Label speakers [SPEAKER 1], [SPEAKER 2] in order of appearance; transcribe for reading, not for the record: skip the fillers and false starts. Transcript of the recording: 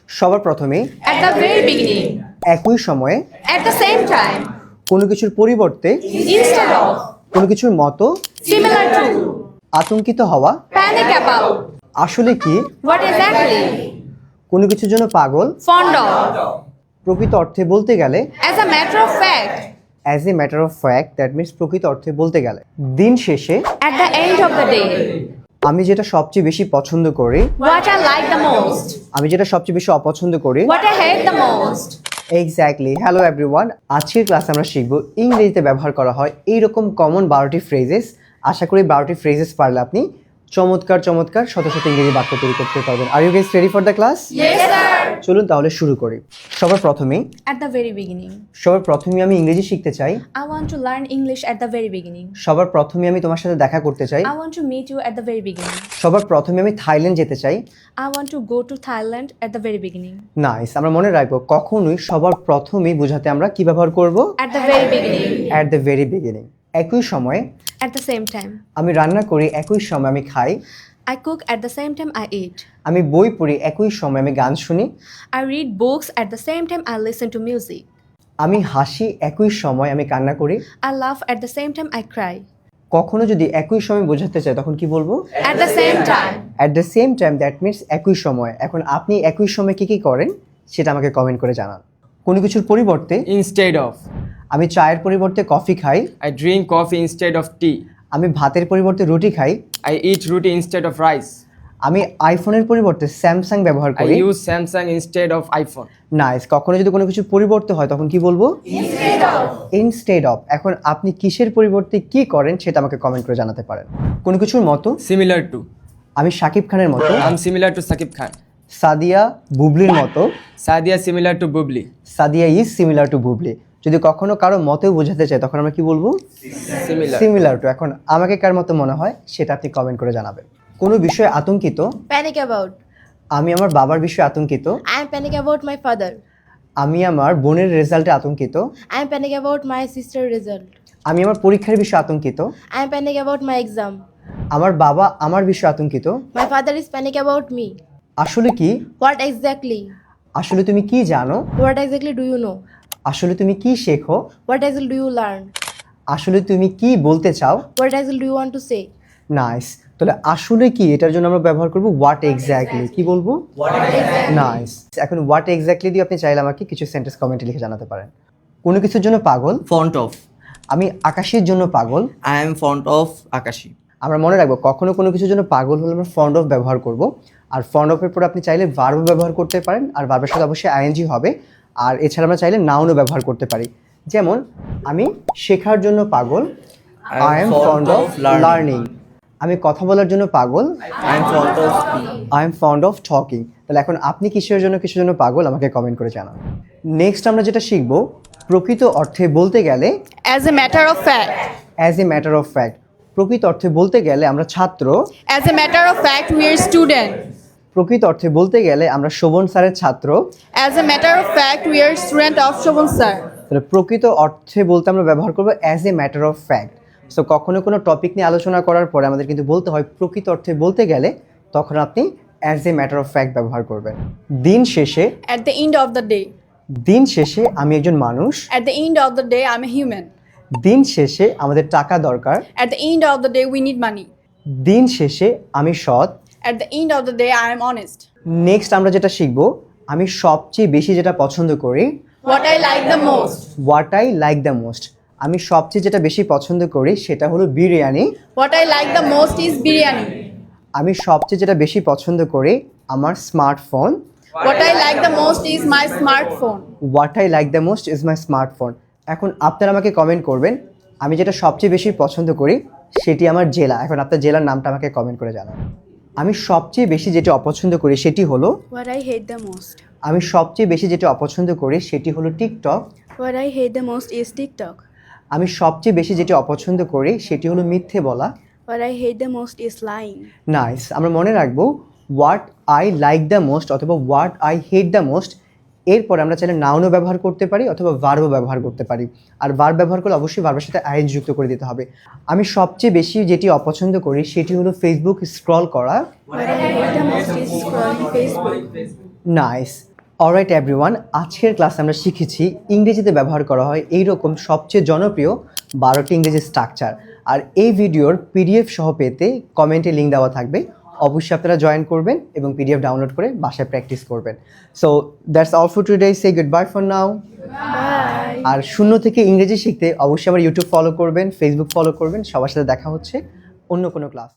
[SPEAKER 1] সবার প্রথমে
[SPEAKER 2] At the very beginning.
[SPEAKER 1] একই সময়ে
[SPEAKER 2] At the same time.
[SPEAKER 1] কোনো কিছুর পরিবর্তে
[SPEAKER 2] Instead of.
[SPEAKER 1] কোনো কিছুর মতো
[SPEAKER 2] Similar to.
[SPEAKER 1] আতঙ্কিত হওয়া
[SPEAKER 2] Panic about.
[SPEAKER 1] আসলে কি
[SPEAKER 2] What exactly?
[SPEAKER 1] কোনো কিছুর জন্য পাগল
[SPEAKER 2] Fond of.
[SPEAKER 1] প্রকৃত অর্থে বলতে গেলে
[SPEAKER 2] As a matter of fact.
[SPEAKER 1] As a matter of fact that means প্রকৃত অর্থে বলতে গেলে দিন শেষে
[SPEAKER 2] At the end of the day.
[SPEAKER 1] আমি যেটা সবচেয়ে বেশি পছন্দ করি
[SPEAKER 2] What I like the most.
[SPEAKER 1] আমি যেটা সবচেয়ে বেশি অপছন্দ করি
[SPEAKER 2] What I hate the most.
[SPEAKER 1] Exactly. Hello everyone, আজকের ক্লাসে আমরা শিখব ইংরেজিতে ব্যবহার করা হয় এইরকম কমন 12টি ফ্রেজেস। আশা করি 12টি ফ্রেজেস পারলে আপনি চমৎকার চমৎকার শত শত ইংরেজি বাক্য তৈরি করতে পারবেন। Are you guys ready for the class?
[SPEAKER 2] Yes, sir.
[SPEAKER 1] চলুন তাহলে শুরু করি। সবার প্রথমেই
[SPEAKER 2] At the very beginning.
[SPEAKER 1] আমি ইংরেজি শিখতে চাই।
[SPEAKER 2] I want to learn English at the very beginning.
[SPEAKER 1] সবার প্রথমে আমি তোমার সাথে দেখা করতে চাই।
[SPEAKER 2] I want to meet you at the very beginning.
[SPEAKER 1] সবার প্রথমে আমি থাইল্যান্ড যেতে চাই।
[SPEAKER 2] I want to go to Thailand at the very beginning.
[SPEAKER 1] Nice. আমরা মনে রাখবো কখনোই সবার প্রথমেই বোঝাতে আমরা কি ব্যবহার করব?
[SPEAKER 2] At the very beginning.
[SPEAKER 1] At the very beginning. একই সময়ে
[SPEAKER 2] At the same time.
[SPEAKER 1] আমি রান্না করি, একই সময় আমি খাই।
[SPEAKER 2] I cook at the same time I eat.
[SPEAKER 1] আমি বই পড়ি, একই সময় আমি গান শুনি।
[SPEAKER 2] I read books at the same time I listen to music.
[SPEAKER 1] আমি হাসি, একই সময় আমি কান্না করি।
[SPEAKER 2] I laugh at the same time I cry.
[SPEAKER 1] কখনো যদি একই সময় বোঝাতে চাই তখন কি বলবো?
[SPEAKER 2] At the same time.
[SPEAKER 1] At the same time that means একই সময়। এখন আপনি একই সময় কি কি করেন সেটা আমাকে কমেন্ট করে জানান। কোনো কিছুর পরিবর্তে
[SPEAKER 3] Instead of.
[SPEAKER 1] আমি চায়ের পরিবর্তে কফি খাই।
[SPEAKER 3] I drink coffee instead of tea.
[SPEAKER 1] আমি ভাতের পরিবর্তে রুটি খাই।
[SPEAKER 3] I eat roti instead of rice.
[SPEAKER 1] আমি আইফোনের পরিবর্তে স্যামসাং ব্যবহার
[SPEAKER 3] I
[SPEAKER 1] করি।
[SPEAKER 3] use Samsung instead of iPhone.
[SPEAKER 1] Nice. কখনো যদি কোনো কিছু পরিবর্তে হয় তখন কি বলবো? Instead of. এখন আপনি কিসের পরিবর্তে কি করেন সেটা আমাকে কমেন্ট করে জানাতে পারেন। কোনো কিছুর মতো
[SPEAKER 3] Similar to.
[SPEAKER 1] আমি শাকিব খানের মতো।
[SPEAKER 3] I'm similar to Sakib Khan.
[SPEAKER 1] Sadia বুবলির মতো।
[SPEAKER 3] Sadia similar to Bubli.
[SPEAKER 1] Sadia is similar to Bubly. যদি কখনো কারো মতেও বোঝাতে চাই তখন আমরা কি বলবো?
[SPEAKER 3] Similar.
[SPEAKER 1] Similar to. এখন আমাকে কার মতো মনে হয় সেটা আপনি কমেন্ট করে জানাবেন। কোনো বিষয়ে আতঙ্কিত,
[SPEAKER 2] Panic about.
[SPEAKER 1] আমি আমার বাবার বিষয়ে আতঙ্কিত।
[SPEAKER 2] I am panic about my father.
[SPEAKER 1] আমি আমার বোনের রেজাল্টে আতঙ্কিত।
[SPEAKER 2] I am panic about my sister's result.
[SPEAKER 1] আমি আমার পরীক্ষার বিষয়ে আতঙ্কিত।
[SPEAKER 2] I am panic about my exam.
[SPEAKER 1] আমার বাবা আমার বিষয়ে আতঙ্কিত।
[SPEAKER 2] My father is panic about me.
[SPEAKER 1] আসলে কি?
[SPEAKER 2] What exactly?
[SPEAKER 1] আসলে তুমি কি জানো?
[SPEAKER 2] What exactly do you know?
[SPEAKER 1] আসলে তুমি কি শেখো?
[SPEAKER 2] What exactly do you learn?
[SPEAKER 1] আসলে তুমি কি বলতে চাও?
[SPEAKER 2] What exactly do you want to say?
[SPEAKER 1] Nice. তাহলে আসলে কি এটার জন্য আমরা ব্যবহার করব হোয়াট এক্স্যাক্টলি। কি বলবো? নাইস। এখন হোয়াট এক্স্যাক্টলি দিয়ে আপনি চাইলে আমাকে কিছু সেন্টেন্স কমেন্টে লিখে জানাতে পারেন। কোনো কিছুর জন্য পাগল,
[SPEAKER 4] Fond of.
[SPEAKER 1] আমি আকাশের জন্য পাগল।
[SPEAKER 4] I am fond of Akashi.
[SPEAKER 1] আমরা মনে রাখবো কখনো কোনো কিছুর জন্য পাগল হলে আমরা ফন্ড অফ ব্যবহার করব। আর ফন্ড অফের পর আপনি চাইলে ভার্ব ব্যবহার করতে পারেন, আর ভার্বের সাথে অবশ্যই আইএনজি হবে। আর এছাড়া আমরা চাইলে নাউনও ব্যবহার করতে পারি। যেমন আমি শেখার জন্য পাগল, I am fond of learning. আমি কথা বলার জন্য পাগল,
[SPEAKER 4] I am fond of tea.
[SPEAKER 1] I am fond of talking. তাহলে এখন আপনি কিসের জন্য পাগল আমাকে কমেন্ট করে জানান। নেক্সট আমরা যেটা শিখব প্রকৃত অর্থে বলতে গেলে
[SPEAKER 2] As a matter of fact.
[SPEAKER 1] As a matter of fact. প্রকৃত অর্থে বলতে গেলে আমরা ছাত্র।
[SPEAKER 2] As a matter of fact, we are student.
[SPEAKER 1] প্রকৃত অর্থে বলতে গেলে আমরা শোভন স্যারের ছাত্র।
[SPEAKER 2] As a matter of fact, we are student of Shobhan sir.
[SPEAKER 1] তাহলে প্রকৃত অর্থে বলতে আমরা ব্যবহার করবো as a matter of fact. So কখনো কোনো টপিক নিয়ে আলোচনা করার পরে আমাদের কিন্তু বলতে হয় প্রকৃত অর্থে বলতে গেলে তখন আপনি as a matter of fact ব্যবহার করবেন। দিন শেষে
[SPEAKER 2] At the end of the day.
[SPEAKER 1] দিন শেষে আমি একজন মানুষ।
[SPEAKER 2] At the end of the day, I'm a human.
[SPEAKER 1] দিন শেষে আমাদের টাকা দরকার।
[SPEAKER 2] At the end of the day, we need money.
[SPEAKER 1] দিন শেষে আমি সৎ।
[SPEAKER 2] At the end of the day, I am honest.
[SPEAKER 1] Next আমরা যেটা শিখবো আমি সবচেয়ে বেশি যেটা পছন্দ করি।
[SPEAKER 2] What I like the most.
[SPEAKER 1] What I like the most. আমি সবচেয়ে যেটা বেশি পছন্দ করি সেটা হলো biryani.
[SPEAKER 2] What I like the most is biryani.
[SPEAKER 1] আমি সবচেয়ে যেটা বেশি পছন্দ করি আমার smartphone.
[SPEAKER 2] What I like the most is my smartphone.
[SPEAKER 1] What I like the most is my smartphone. এখন আপনারা আমাকে কমেন্ট করবেন আমি যেটা সবচেয়ে বেশি পছন্দ করি সেটি আমার জেলা। এখন আপনার জেলার নামটা আমাকে কমেন্ট করে জানান। আমি সবচেয়ে বেশি যেটা অপছন্দ করি সেটি হলো
[SPEAKER 2] What I hate the most.
[SPEAKER 1] আমি সবচেয়ে বেশি যেটা অপছন্দ করি সেটি হলো TikTok.
[SPEAKER 2] What I hate the most is TikTok.
[SPEAKER 1] আমি সবচেয়ে বেশি যেটা অপছন্দ করি সেটি হলো মিথ্যে বলা।
[SPEAKER 2] What I hate the most is lying.
[SPEAKER 1] Nice. আমরা মনে রাখবো what I like the most অথবা what I hate the most এরপরে আমরা চাইলে নাউনও ব্যবহার করতে পারি অথবা ভার্বও ব্যবহার করতে পারি। আর ভার্ব ব্যবহার করলে অবশ্যই ভার্বের সাথে আইএন যুক্ত করে দিতে হবে। আমি সবচেয়ে বেশি যেটি অপছন্দ করি সেটি হলো ফেসবুক স্ক্রল করা।
[SPEAKER 2] What I hate the most is scrolling Facebook.
[SPEAKER 1] Nice. Alright everyone, আজকের ক্লাসে আমরা শিখেছি ইংরেজিতে ব্যবহার করা হয় এইরকম সবচেয়ে জনপ্রিয় 12টি ইংরেজি স্ট্রাকচার। আর এই ভিডিওর পিডিএফ সহ পেতে কমেন্টে লিঙ্ক দেওয়া থাকবে, অবশ্যই আপনারা জয়েন করবেন এবং পিডিএফ ডাউনলোড করে বাসায় প্র্যাকটিস করবেন। So that's all for today, say good bye for now. আর শূন্য থেকে ইংরেজি শিখতে অবশ্যই আমার ইউটিউব ফলো করবেন, ফেসবুক ফলো করবেন। সবার সাথে দেখা হচ্ছে অন্য কোনো ক্লাস।